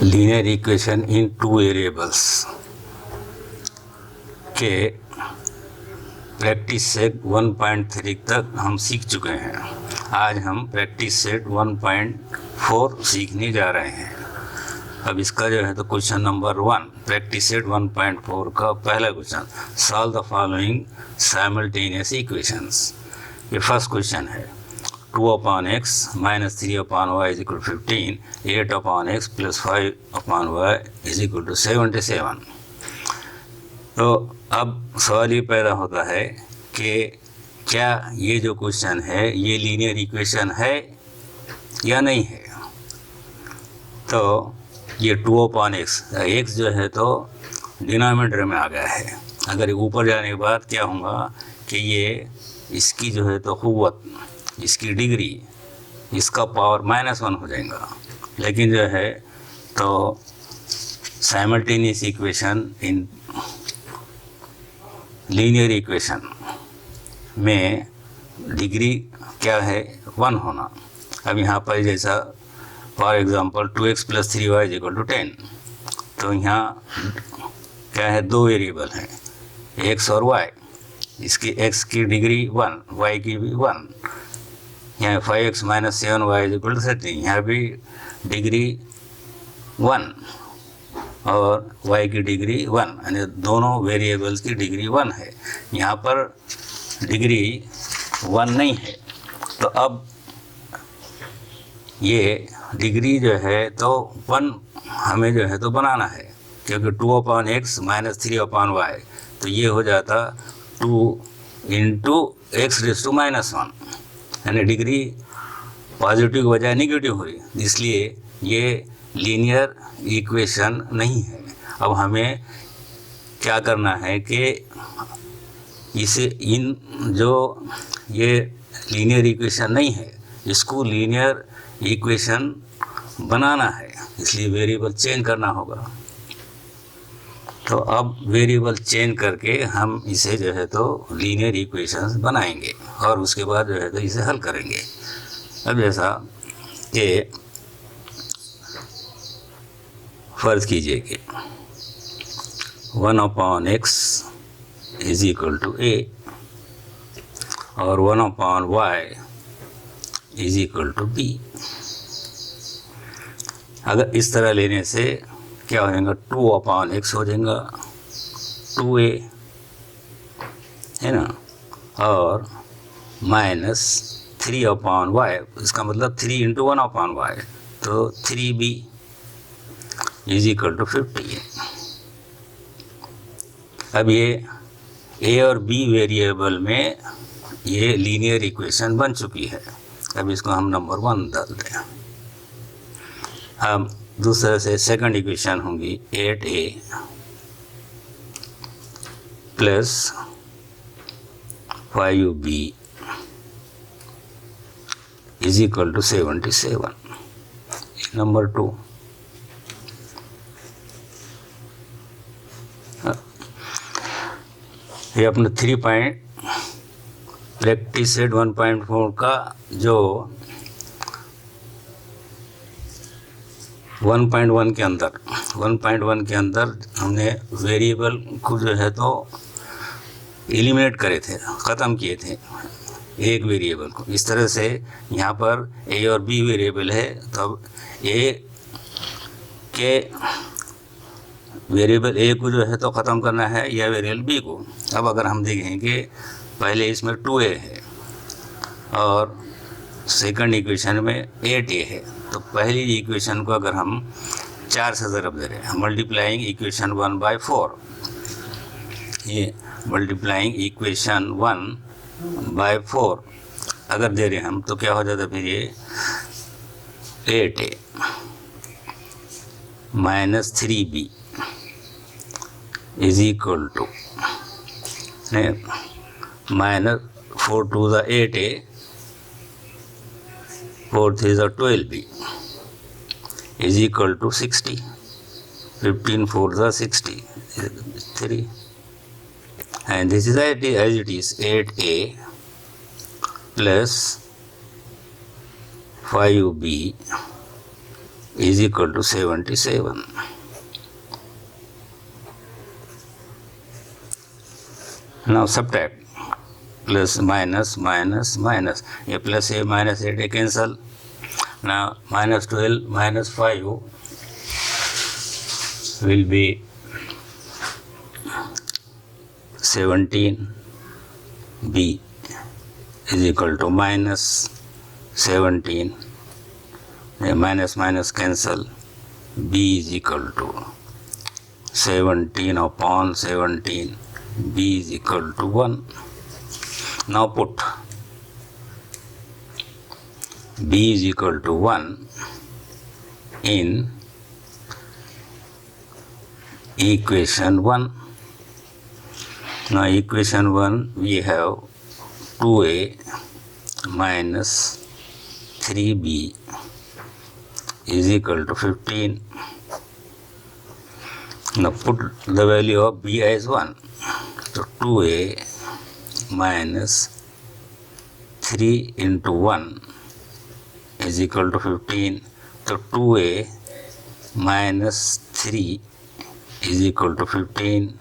Linear equation in two variables के practice set 1.3 तक हम सीख चुके हैं। आज हम प्रैक्टिस सेट 1.4 सीखने जा रहे हैं। अब इसका जो है तो क्वेश्चन नंबर 1, प्रैक्टिस सेट 1.4 का पहला question, solve the following simultaneous equations. ये फर्स्ट क्वेश्चन है, 2/x minus 3/y is equal to 15, 8/x plus 5/y is equal to 77। तो अब सवाल ये पैदा होता है कि क्या ये जो क्वेश्चन है ये लीनियर इक्वेशन है या नहीं है। तो ये 2/x, x जो है तो डिनोमिनेटर में आ गया है। अगर ऊपर जाने के बाद क्या होगा कि ये इसकी जो है तो क़ुव्वत, इसकी डिग्री, इसका पावर -1 हो जाएगा। लेकिन जो है तो simultaneous equation in linear equation में डिग्री क्या है, 1 होना। अब यहाँ पर जैसा फॉर एग्जांपल 2x + 3y = 10, तो यहाँ क्या है, दो वेरिएबल हैं, x और y। इसकी x की डिग्री 1, y की भी 1। यहाँ 5x - 7y = 13, यहाँ भी डिग्री 1 और y की डिग्री 1, यानी दोनों वेरिएबल्स की डिग्री 1 है। यहाँ पर डिग्री 1 नहीं है। तो अब ये डिग्री जो है तो 1 हमें जो है तो बनाना है, क्योंकि 2/x - 3/y, तो ये हो जाता 2 × x⁻⁻1, यानी डिग्री पॉजिटिव के बजाय निगेटिव हुई, इसलिए ये लीनियर इक्वेशन नहीं है। अब हमें क्या करना है कि इसे इन जो ये लीनियर इक्वेशन नहीं है इसको लीनियर इक्वेशन बनाना है, इसलिए वेरिएबल चेंज करना होगा। तो अब वेरिएबल चेंज करके हम इसे जो है तो लीनियर इक्वेशंस बनाएंगे और उसके बाद जो है तो इसे हल करेंगे। अब जैसा कि फर्ज कीजिए कि 1/x = a और 1/y = b। अगर इस तरह लेने से क्या हो जाएगा, 2/x हो जाएगा 2a, है ना, और -3/y, इसका मतलब 3 × 1/y, तो 3b = 50। अब ये a और b वेरिएबल में ये लीनियर इक्वेशन बन चुकी है। अब इसको हम नंबर 1 डालते हैं। अब दूसरे से सेकंड इक्वेशन होगी 8a + 5b = 77। नंबर 2। ये अपना 3 पॉइंट प्रैक्टिस सेट 1.4 का जो 1.1 के अंदर हमने वेरिएबल को जो है तो एलिमिनेट करे थे, ख़त्म किए थे एक वेरिएबल को। इस तरह से यहाँ पर a और b वेरिएबल है, तो अब a के वेरिएबल a को जो है तो ख़त्म करना है या वेरिएबल b को। अब अगर हम देखें कि पहले इसमें 2a है और सेकंड इक्वेशन में 8a है, तो पहली इक्वेशन को अगर हम 4 से ज़रब दे रहे हैं, मल्टीप्लाइंग इक्वेशन 1/4, ये मल्टीप्लाइंग इक्वेशन 1/4 अगर दे रहे हैं हम, तो क्या हो जाता फिर ये 8a - 3b = -4 × 2 = 8a, 4 × 3 = 12b = 60, 15 × 4 = 60, 3, and this is as it is 8a + 5b is equal to 77. Now subtract. Plus minus minus minus. A plus a minus a they cancel. Now minus 12 minus 5 will be 17. B is equal to minus 17. Minus minus cancel. B is equal to 17 upon 17. B is equal to 1. Now put B is equal to 1 in equation 1. Now equation 1 we have 2a minus 3b is equal to 15. Now put the value of b as 1. So 2a minus 3 into 1 is equal to 15. So 2a minus 3 is equal to 15.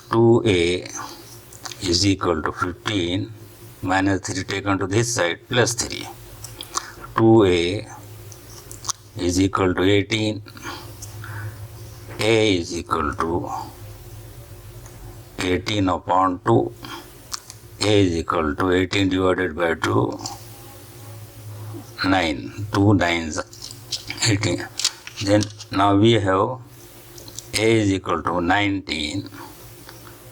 2a is equal to 15 minus 3 taken to this side plus 3. 2a is equal to 18. A is equal to 18 upon 2. A is equal to 18 divided by 2, 9. 2 nines, 18. Then now we have A is equal to 19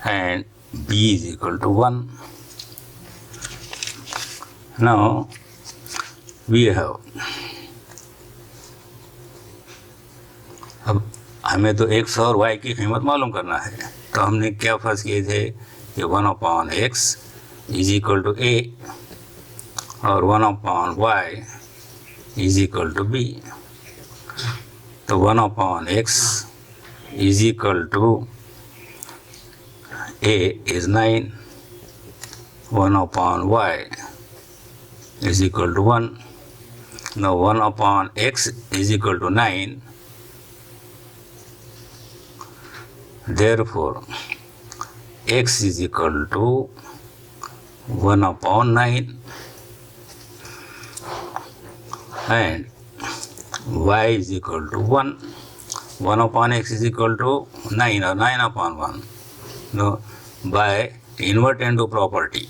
and B is equal to 1. Now we have, अब हमें तो x और y की कीमत मालूम करना है, तो हमने क्या फर्ज किए थे कि 1/x is equal to a और 1/y is equal to b. तो 1/x is equal to a is 9, 1/y is equal to 1. Now 1/x is equal to 9. Therefore, x is equal to 1/9 and y is equal to 1. 1/x is equal to 9 or 9/1. Now, by invert into property,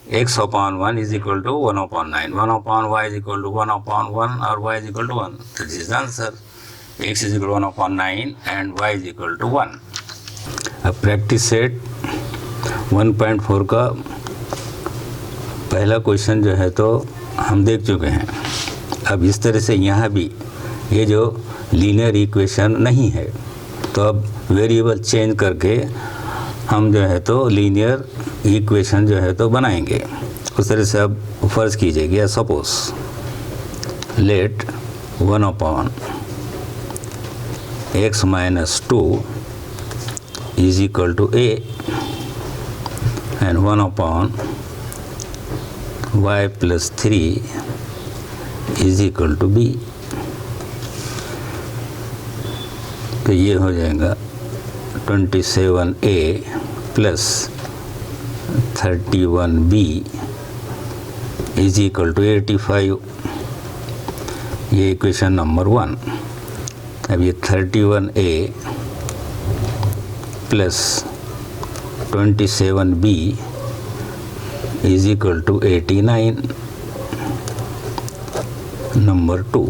x/1 is equal to 1/9. 1/y is equal to 1/1 or y is equal to 1. So this is the answer. x is equal to 1/9 and y is equal to 1. अब practice set 1.4 का पहला question जो है तो हम देख चुके हैं. अब इस तरह से यहाँ भी ये जो लीनियर इक्वेशन नहीं है, तो अब वेरिएबल चेंज करके हम जो है तो लीनियर इक्वेशन जो है तो बनाएंगे. उस तरह से अब फर्ज कीजिएगा, suppose let 1/x minus 2 is equal to a and 1/y plus 3 is equal to b. तो ये हो जाएगा 27a plus 31b is equal to 85. ये इक्वेशन नंबर 1. अब ये 31a plus 27b is equal to 89. Number 2.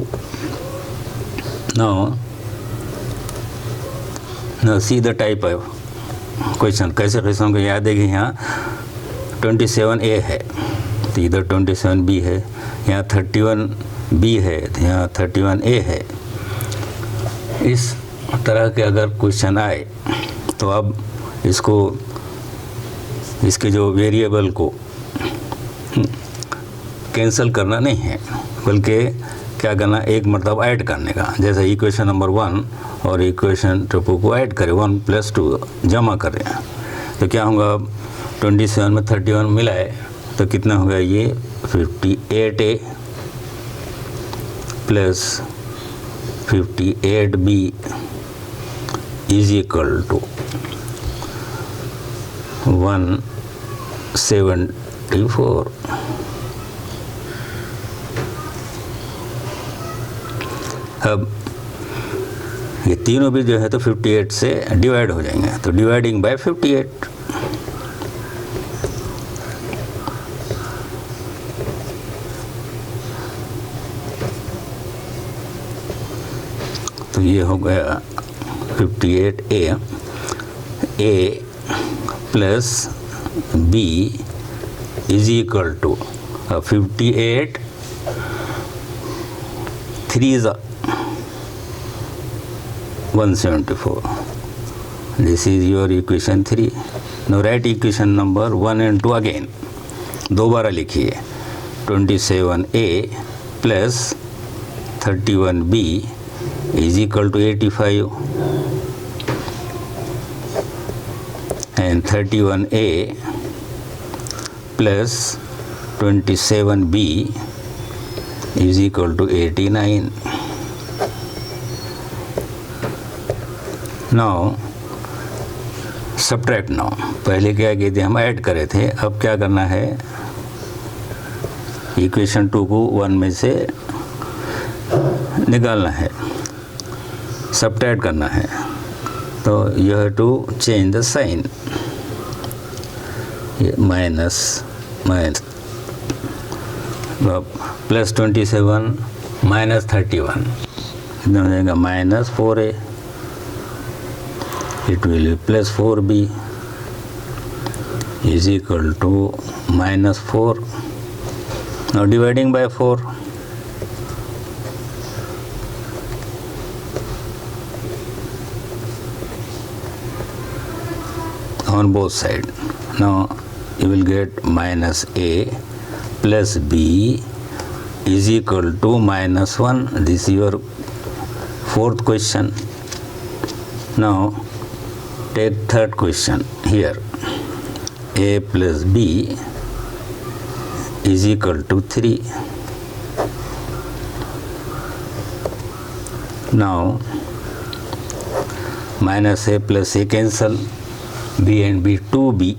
Now see the type of question. कैसे question को याद है कि यहाँ 27a है तो इधर 27b है, यहाँ 31b है तो यहाँ 31a है. इस तरह के अगर क्वेश्चन आए तो अब इसको, इसके जो वेरिएबल को कैंसिल करना नहीं है, बल्कि क्या करना, एक मतलब ऐड करने का. जैसे इक्वेशन नंबर 1 और इक्वेशन 2 को ऐड करें, 1 + 2 जमा करें तो क्या होगा, 27 में 31 मिलाए तो कितना होगा, ये 58a plus 58b is equal to 174. अब ये तीनों भी जो है तो 58 से डिवाइड हो जाएंगे, तो डिवाइडिंग बाय 58। तो ये हो गया 58a plus b is equal to 58 3 is 174. This is your equation 3. Now write equation number 1 and 2 again. दोबारा लिखिए 27a plus 31b is equal to 85 and 31a plus 27b is equal to 89. Now subtract now. पहले क्या किए थे हम, add करे थे, अब क्या करना है, इक्वेशन 2 को 1 में से निकालना है, सब्ट्रैक्ट करना है। तो you have to change the sign, minus minus plus 27 minus 31 कितना हो जाएगा, minus 4a, it will be plus 4b is equal to minus 4. Now dividing by 4, on both sides. Now you will get minus a plus b is equal to minus 1. This is your fourth question. Now take third question here. A plus b is equal to 3. Now minus a plus a cancel, b and b 2b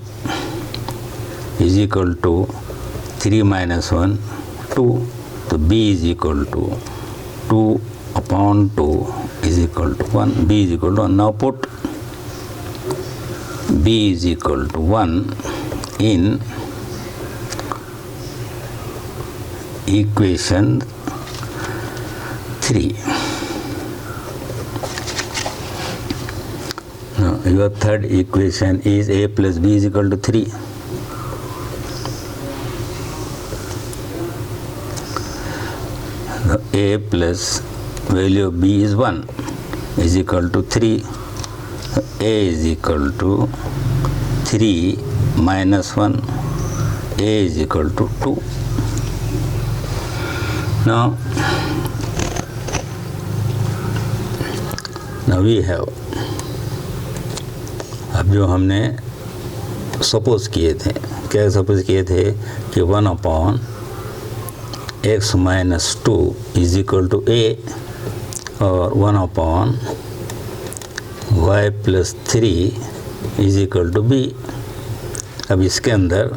is equal to 3 minus 1 2. So b is equal to 2 upon 2 is equal to 1. b is equal to 1. Now put b is equal to 1 in equation 3. Now your third equation is a plus b is equal to 3. Now a plus value of b is 1 is equal to 3. A is equal to 3 minus 1. A is equal to 2. Now we have, अब जो हमने suppose किए थे, क्या suppose किए थे कि 1 upon x minus 2 is equal to a और 1 upon y plus 3 is equal to b। अब इसके अंदर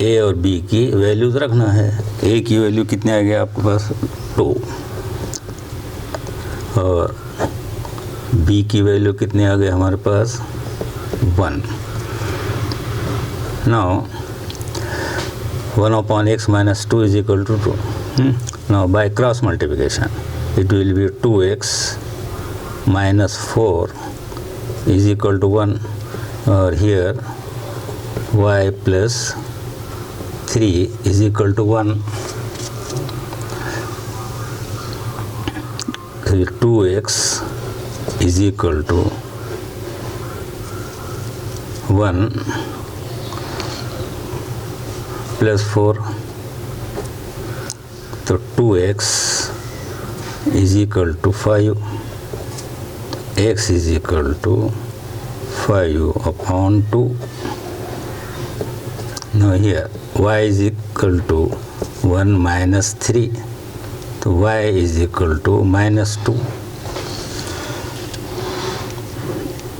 a और b की वैल्यूज रखना है। a की वैल्यू कितने आ गया आपके पास, 2, और b की वैल्यू कितने आ गए हमारे पास, 1। Now 1 upon x minus 2 is equal to 2. Now by cross multiplication it will be 2x minus 4 is equal to 1, or here y plus 3 is equal to 1. So 2x is equal to 1 plus 4. So 2x is equal to 5. X is equal to 5 upon 2. Now here y is equal to 1 minus 3 तो y is equal to -2.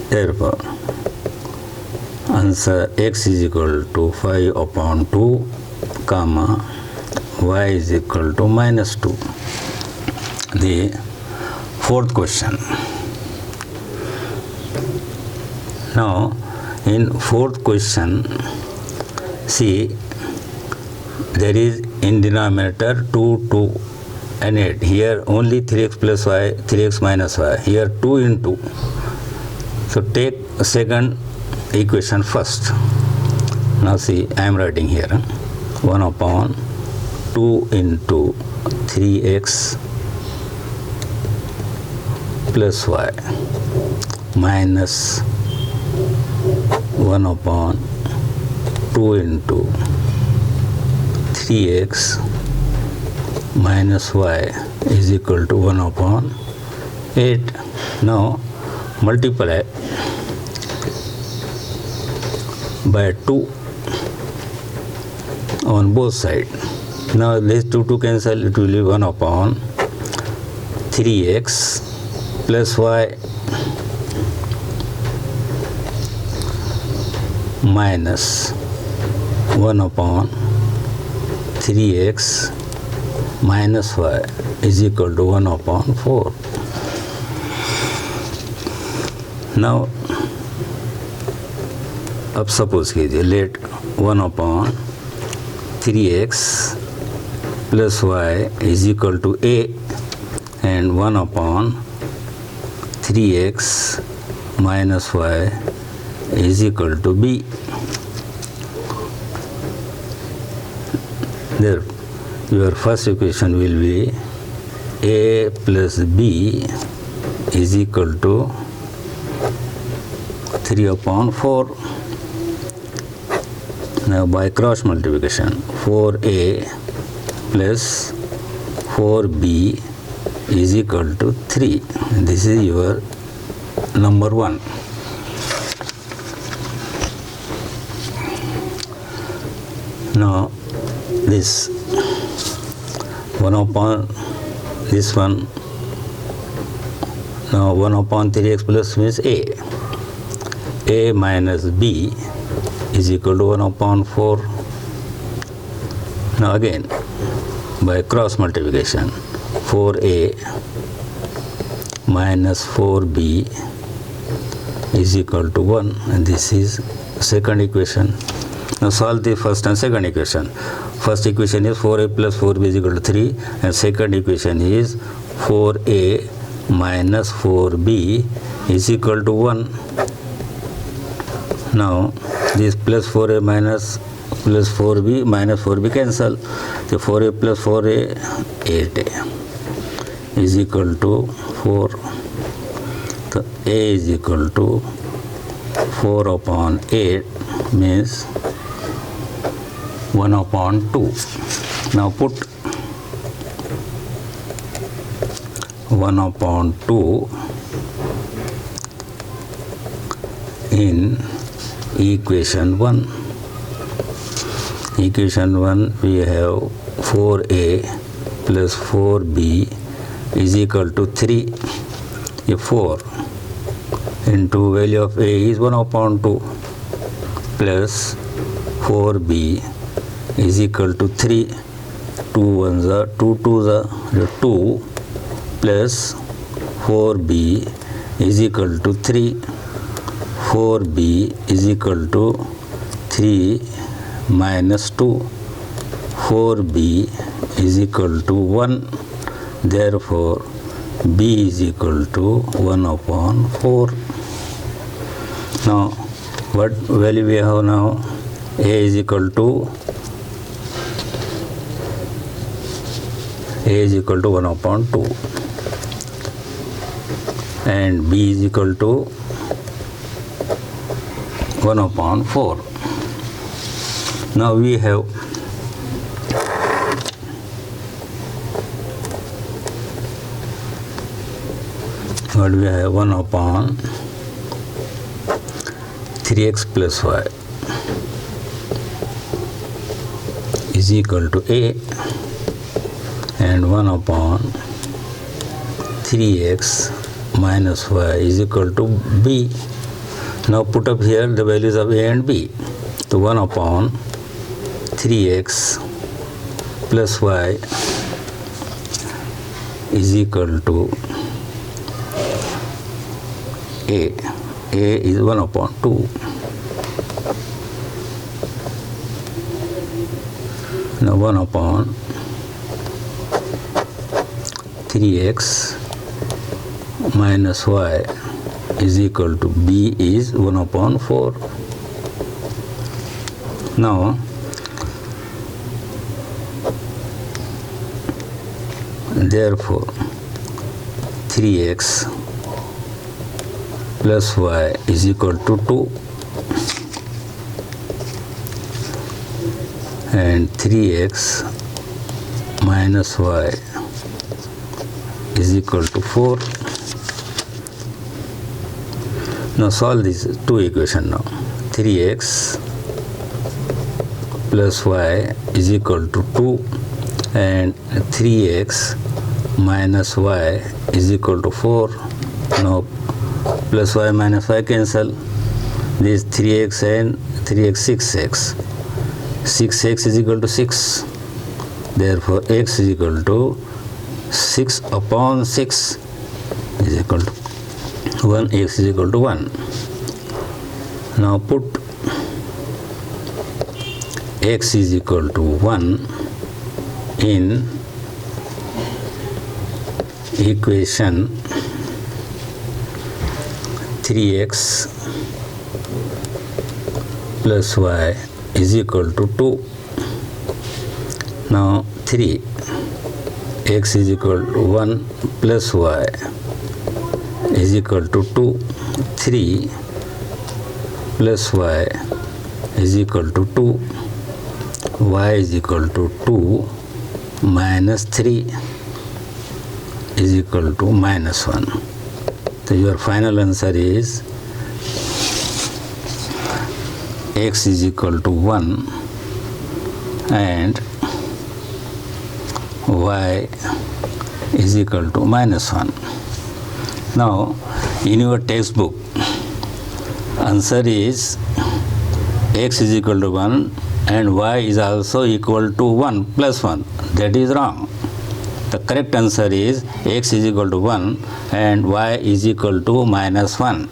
Therefore, answer x is equal to 5/2, comma y is equal to -2. The fourth question. Now, in fourth question, see, there is in denominator 2 and 8. Here only 3x plus y, 3x minus y. Here 2 into. So take second equation first. Now see, I am writing here 1/2 into 3x plus y minus 1/2 into 3x minus y is equal to 1/8. Now multiply by 2 on both sides. Now this 2 cancel, it will be 1/3x plus y minus 1/3x minus y is equal to 1/4. Now अब suppose कीजिए, late 1/3x plus y is equal to a and 1/3x minus y is equal to b. There, your first equation will be a plus b is equal to 3/4. Now by cross multiplication, 4a plus 4b is equal to 3. This is your number 1. Now this 1/this one. Now 1/3x plus means a minus b is equal to 1/4. Now again by cross multiplication, 4a minus 4b is equal to 1, and this is second equation. Now solve the first and second equation. First equation is 4a plus 4b is equal to 3, and second equation is 4a minus 4b is equal to 1. Now this plus 4a minus plus 4b minus 4b cancel. So 4a plus 4a, 8a is equal to 4. So a is equal to 4/8 means 1/2. Now put 1/2 in equation 1. Equation 1, we have 4a plus 4b is equal to 3. If 4 into value of a is 1/2 plus 4b is equal to 3. 2 1s are 2 2s are 2 plus 4b is equal to 3. 4b is equal to 3 minus 2. 4b is equal to 1. Therefore, b is equal to 1/4. Now, what value we have now? A is equal to 1/2 and b is equal to 1/4. Now we have what we have 1/3x plus y is equal to a and 1 upon 3x minus y is equal to b. Now put up here the values of a and b. So 1 upon 3x plus y is equal to a. A is 1 upon 2. Now 1 upon 3x minus y is equal to b is 1 upon 4. Now therefore 3x plus y is equal to 2 and 3x minus y is equal to 4. Now solve these two equations now. 3x plus y is equal to 2 and 3x minus y is equal to 4. Now plus y minus y cancel. This 3x and 3x 6x. 6x is equal to 6. Therefore x is equal to 6 upon 6 is equal to 1. X is equal to 1. Now put x is equal to 1 in equation 3x plus y is equal to 2. Now 3 x is equal to 1 plus y is equal to 2. 3 plus y is equal to 2. Y is equal to 2 minus 3 is equal to minus 1. So your final answer is x is equal to 1 and y is equal to minus 1. Now in your textbook answer is x is equal to 1 and y is also equal to 1 plus 1. That is wrong. The correct answer is x is equal to 1 and y is equal to minus 1.